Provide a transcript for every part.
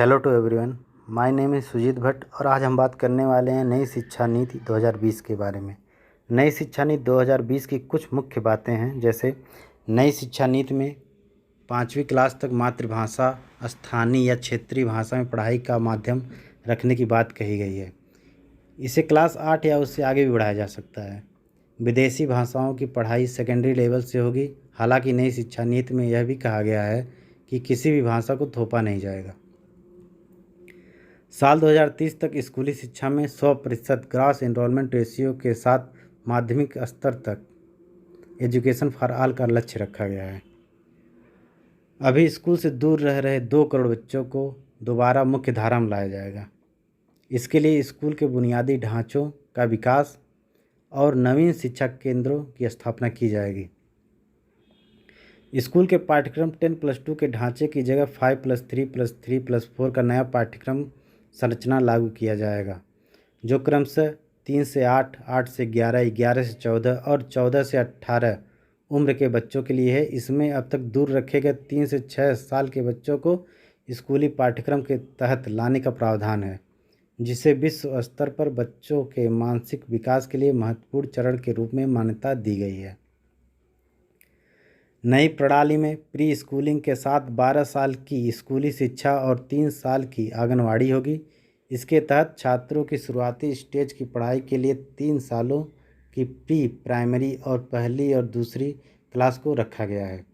Hello to everyone. My name is Sujit Bhatt और आज हम बात करने वाले हैं नई शिक्षा नीति 2020 के बारे में। नई शिक्षा नीति 2020 की कुछ मुख्य बातें हैं, जैसे नई शिक्षा नीति में 5वीं क्लास तक मातृभाषा स्थानीय या क्षेत्रीय भाषा में पढ़ाई का माध्यम रखने की बात कही गई है। इसे क्लास 8 या उससे आगे भी बढ़ाया जा सकता है। विदेशी भाषाओं की पढ़ाई सेकेंडरी लेवल से होगी। हालांकि नई शिक्षा नीति में यह भी कहा गया है कि किसी भी भाषा को थोपा नहीं जाएगा। साल 2030 तक स्कूली शिक्षा में 100% ग्रॉस एनरोलमेंट रेशियो के साथ माध्यमिक स्तर तक एजुकेशन फॉर ऑल का लक्ष्य रखा गया है। अभी स्कूल से दूर रह रहे 2 करोड़ बच्चों को दोबारा मुख्य धारा में लाया जाएगा। इसके लिए स्कूल के बुनियादी ढांचों का विकास और नवीन शिक्षा केंद्रों की स्थापना की जाएगी। स्कूल के पाठ्यक्रम 10+2 के ढांचे की जगह 5+3+3+4 का नया पाठ्यक्रम संरचना लागू किया जाएगा, जो क्रमशः 3 से 8, 8 से 11, 11 से 14 और 14 से 18 उम्र के बच्चों के लिए है। इसमें अब तक दूर रखे गए 3 से 6 साल के बच्चों को स्कूली पाठ्यक्रम के तहत लाने का प्रावधान है, जिसे विश्व स्तर पर बच्चों के मानसिक विकास के लिए महत्वपूर्ण चरण के रूप में मान्यता दी गई है। नई प्रणाली में प्री स्कूलिंग के साथ 12 साल की स्कूली शिक्षा और 3 साल की आंगनवाड़ी होगी। इसके तहत छात्रों की शुरुआती स्टेज की पढ़ाई के लिए 3 सालों की प्री प्राइमरी और पहली और दूसरी क्लास को रखा गया है।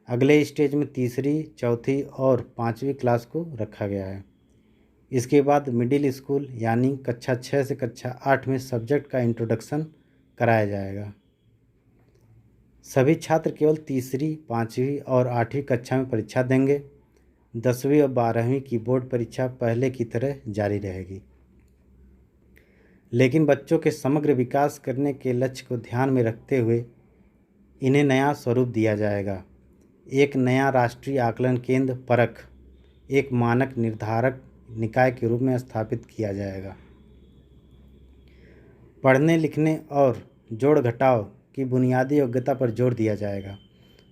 अगले स्टेज में तीसरी, चौथी और 5वीं क्लास को रखा गया है। इसके बाद मिडिल स्कूल यानी कक्षा 6 से कक्षा 8 में सब्जेक्ट का इंट्रोडक्शन कराया जाएगा। सभी छात्र केवल तीसरी, 5वीं और 8वीं कक्षा में परीक्षा देंगे। 10वीं और 12वीं की बोर्ड परीक्षा पहले की तरह जारी रहेगी, लेकिन बच्चों के समग्र विकास करने के लक्ष्य को ध्यान में रखते हुए इन्हें नया स्वरूप दिया जाएगा। एक नया राष्ट्रीय आकलन केंद्र परख एक मानक निर्धारक निकाय के रूप में स्थापित किया जाएगा। पढ़ने लिखने और जोड़ घटाव की बुनियादी योग्यता पर जोर दिया जाएगा।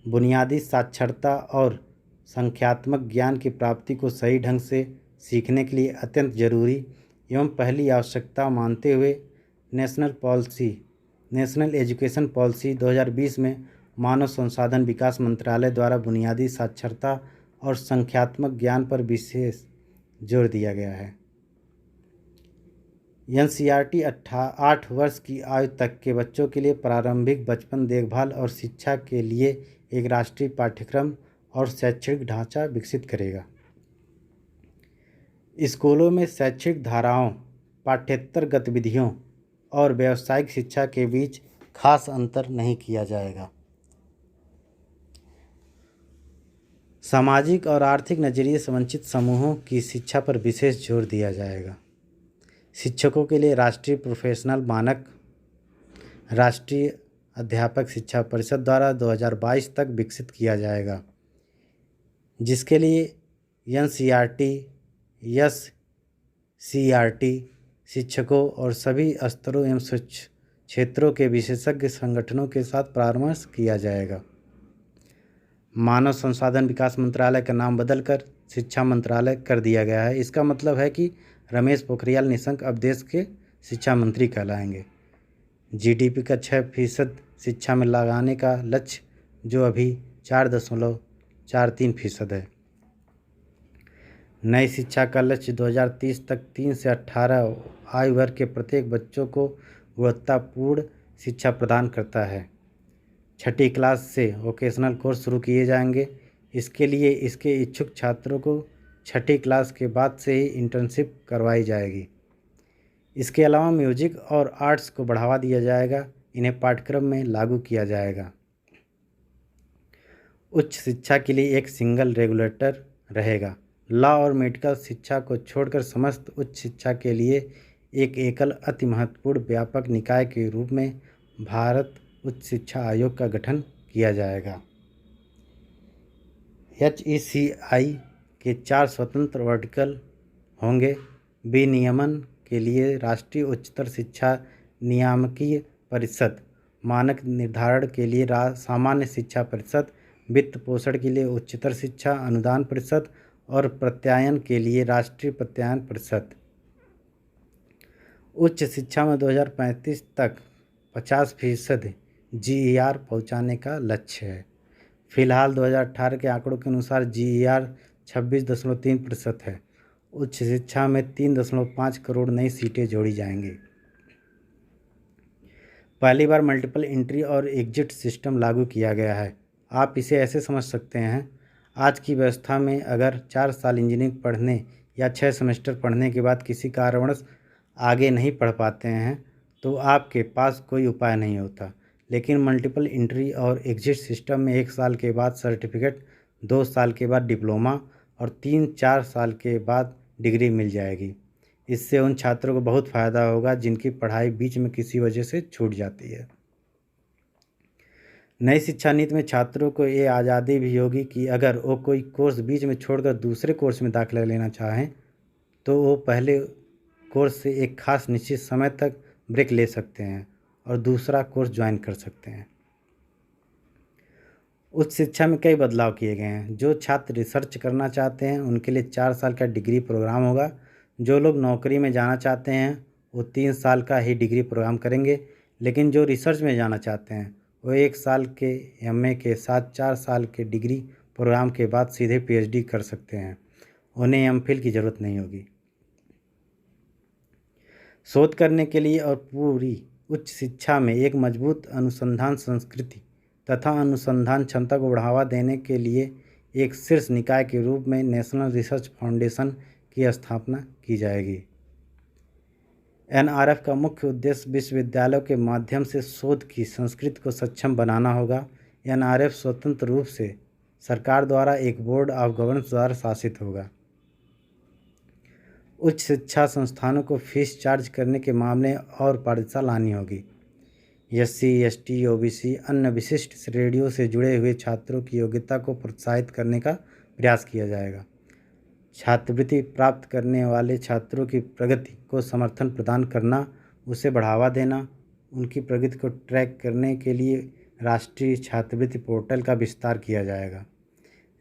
बुनियादी साक्षरता और संख्यात्मक ज्ञान की प्राप्ति को सही ढंग से सीखने के लिए अत्यंत जरूरी एवं पहली आवश्यकता मानते हुए नेशनल एजुकेशन पॉलिसी 2020 में मानव संसाधन विकास मंत्रालय द्वारा बुनियादी साक्षरता और संख्यात्मक ज्ञान पर विशेष जोर दिया गया है। एनसीईआरटी 8 वर्ष की आयु तक के बच्चों के लिए प्रारंभिक बचपन देखभाल और शिक्षा के लिए एक राष्ट्रीय पाठ्यक्रम और शैक्षणिक ढांचा विकसित करेगा। स्कूलों में शैक्षणिक धाराओं, पाठ्येतर गतिविधियों और व्यावसायिक शिक्षा के बीच खास अंतर नहीं किया जाएगा। सामाजिक और आर्थिक नजरिए से वंचित समूहों की शिक्षा पर विशेष जोर दिया जाएगा। शिक्षकों के लिए राष्ट्रीय प्रोफेशनल मानक राष्ट्रीय अध्यापक शिक्षा परिषद द्वारा 2022 तक विकसित किया जाएगा, जिसके लिए एनसीईआरटी, एससीईआरटी शिक्षकों और सभी स्तरों एवं क्षेत्रों के विशेषज्ञ संगठनों के साथ परामर्श किया जाएगा। मानव संसाधन विकास मंत्रालय का नाम बदलकर शिक्षा मंत्रालय कर दिया गया है। इसका मतलब है कि रमेश पोखरियाल निशंक अब देश के शिक्षा मंत्री कहलाएंगे। जीडीपी का 6% शिक्षा में लगाने का लक्ष्य, जो अभी 4.43% है। नई शिक्षा का लक्ष्य 2030 तक 3 से 18 आयु वर्ग के प्रत्येक बच्चों को गुणवत्तापूर्ण शिक्षा प्रदान करता है। 6ठी क्लास से वोकेशनल कोर्स शुरू किए जाएंगे। इसके लिए इसके इच्छुक छात्रों को 6ठी क्लास के बाद से ही इंटर्नशिप करवाई जाएगी। इसके अलावा म्यूजिक और आर्ट्स को बढ़ावा दिया जाएगा। इन्हें पाठ्यक्रम में लागू किया जाएगा। उच्च शिक्षा के लिए एक सिंगल रेगुलेटर रहेगा। लॉ और मेडिकल शिक्षा को छोड़कर समस्त उच्च शिक्षा के लिए एक एकल अति महत्वपूर्ण व्यापक निकाय के रूप में भारत उच्च शिक्षा आयोग का गठन किया जाएगा। HECI के 4 स्वतंत्र वर्टिकल होंगे। विनियमन के लिए राष्ट्रीय उच्चतर शिक्षा नियामकीय परिषद, मानक निर्धारण के लिए सामान्य शिक्षा परिषद, वित्त पोषण के लिए उच्चतर शिक्षा अनुदान परिषद और प्रत्यायन के लिए राष्ट्रीय प्रत्यायन परिषद। उच्च शिक्षा में 2035 तक 50% GER पहुंचाने का लक्ष्य है। फिलहाल 2018 के आंकड़ों के अनुसार GER 26.3% है। उच्च शिक्षा में 3.5 करोड़ नई सीटें जोड़ी जाएंगी। पहली बार मल्टीपल एंट्री और एग्जिट सिस्टम लागू किया गया है। आप इसे ऐसे समझ सकते हैं, आज की व्यवस्था में अगर 4 साल इंजीनियरिंग पढ़ने या 6 सेमेस्टर पढ़ने के बाद किसी कारणवश आगे नहीं पढ़ पाते हैं तो आपके पास कोई उपाय नहीं होता। लेकिन मल्टीपल एंट्री और एग्जिट सिस्टम में 1 साल के बाद सर्टिफिकेट, 2 साल के बाद डिप्लोमा और 3-4 साल के बाद डिग्री मिल जाएगी। इससे उन छात्रों को बहुत फ़ायदा होगा जिनकी पढ़ाई बीच में किसी वजह से छूट जाती है। नई शिक्षा नीति में छात्रों को ये आज़ादी भी होगी कि अगर वो कोई कोर्स बीच में छोड़कर दूसरे कोर्स में दाखिला लेना चाहें तो वो पहले कोर्स से एक खास निश्चित समय तक ब्रेक ले सकते हैं और दूसरा कोर्स ज्वाइन कर सकते हैं। उच्च शिक्षा में कई बदलाव किए गए हैं। जो छात्र रिसर्च करना चाहते हैं उनके लिए 4 साल का डिग्री प्रोग्राम होगा। जो लोग नौकरी में जाना चाहते हैं वो 3 साल का ही डिग्री प्रोग्राम करेंगे। लेकिन जो रिसर्च में जाना चाहते हैं वो 1 साल के MA के साथ 4 साल के डिग्री प्रोग्राम के बाद सीधे PhD कर सकते हैं। उन्हें MPhil की ज़रूरत नहीं होगी। शोध करने के लिए और पूरी उच्च शिक्षा में एक मजबूत अनुसंधान संस्कृति तथा अनुसंधान क्षमता को बढ़ावा देने के लिए एक शीर्ष निकाय के रूप में नेशनल रिसर्च फाउंडेशन की स्थापना की जाएगी। NRF का मुख्य उद्देश्य विश्वविद्यालयों के माध्यम से शोध की संस्कृति को सक्षम बनाना होगा। NRF स्वतंत्र रूप से सरकार द्वारा एक बोर्ड ऑफ गवर्नर्स द्वारा शासित होगा। उच्च शिक्षा संस्थानों को फीस चार्ज करने के मामले और पारदर्शिता लानी होगी। SC, ST, OBC अन्य विशिष्ट श्रेणियों से जुड़े हुए छात्रों की योग्यता को प्रोत्साहित करने का प्रयास किया जाएगा। छात्रवृत्ति प्राप्त करने वाले छात्रों की प्रगति को समर्थन प्रदान करना, उसे बढ़ावा देना, उनकी प्रगति को ट्रैक करने के लिए राष्ट्रीय छात्रवृत्ति पोर्टल का विस्तार किया जाएगा।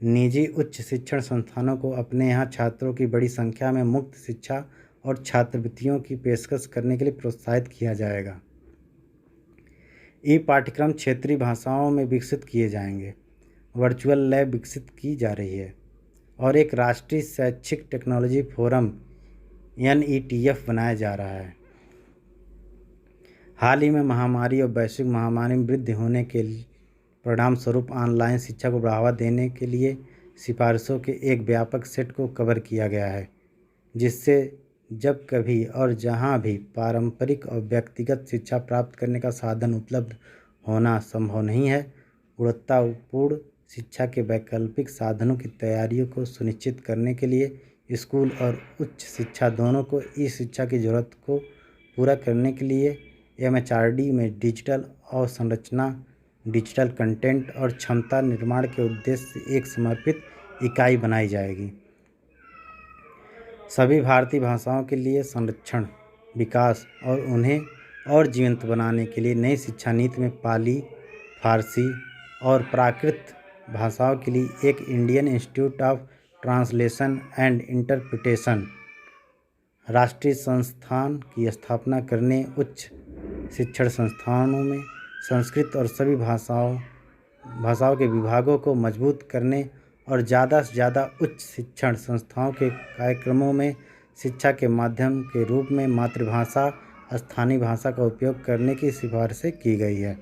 निजी उच्च शिक्षण संस्थानों को अपने यहाँ छात्रों की बड़ी संख्या में मुफ्त शिक्षा और छात्रवृत्तियों की पेशकश करने के लिए प्रोत्साहित किया जाएगा। पाठ्यक्रम क्षेत्रीय भाषाओं में विकसित किए जाएंगे। वर्चुअल लैब विकसित की जा रही है और एक राष्ट्रीय शैक्षिक टेक्नोलॉजी फोरम NETF बनाया जा रहा है। हाल ही में महामारी और वैश्विक महामारी में वृद्धि होने के परिणाम स्वरूप ऑनलाइन शिक्षा को बढ़ावा देने के लिए सिफारिशों के एक व्यापक सेट को कवर किया गया है, जिससे जब कभी और जहां भी पारंपरिक और व्यक्तिगत शिक्षा प्राप्त करने का साधन उपलब्ध होना संभव नहीं है, गुणवत्तापूर्ण शिक्षा के वैकल्पिक साधनों की तैयारियों को सुनिश्चित करने के लिए स्कूल और उच्च शिक्षा दोनों को शिक्षा की ज़रूरत को पूरा करने के लिए MHRD में डिजिटल अवसंरचना, डिजिटल कंटेंट और क्षमता निर्माण के उद्देश्य से एक समर्पित इकाई बनाई जाएगी। सभी भारतीय भाषाओं के लिए संरक्षण, विकास और उन्हें और जीवंत बनाने के लिए नई शिक्षा नीति में पाली, फारसी और प्राकृत भाषाओं के लिए एक Indian institute of translation and interpretation राष्ट्रीय संस्थान की स्थापना करने, उच्च शिक्षण संस्थानों में संस्कृत और सभी भाषाओं के विभागों को मजबूत करने और ज़्यादा से ज़्यादा उच्च शिक्षण संस्थाओं के कार्यक्रमों में शिक्षा के माध्यम के रूप में मातृभाषा, स्थानीय भाषा का उपयोग करने की सिफारिशें की गई है।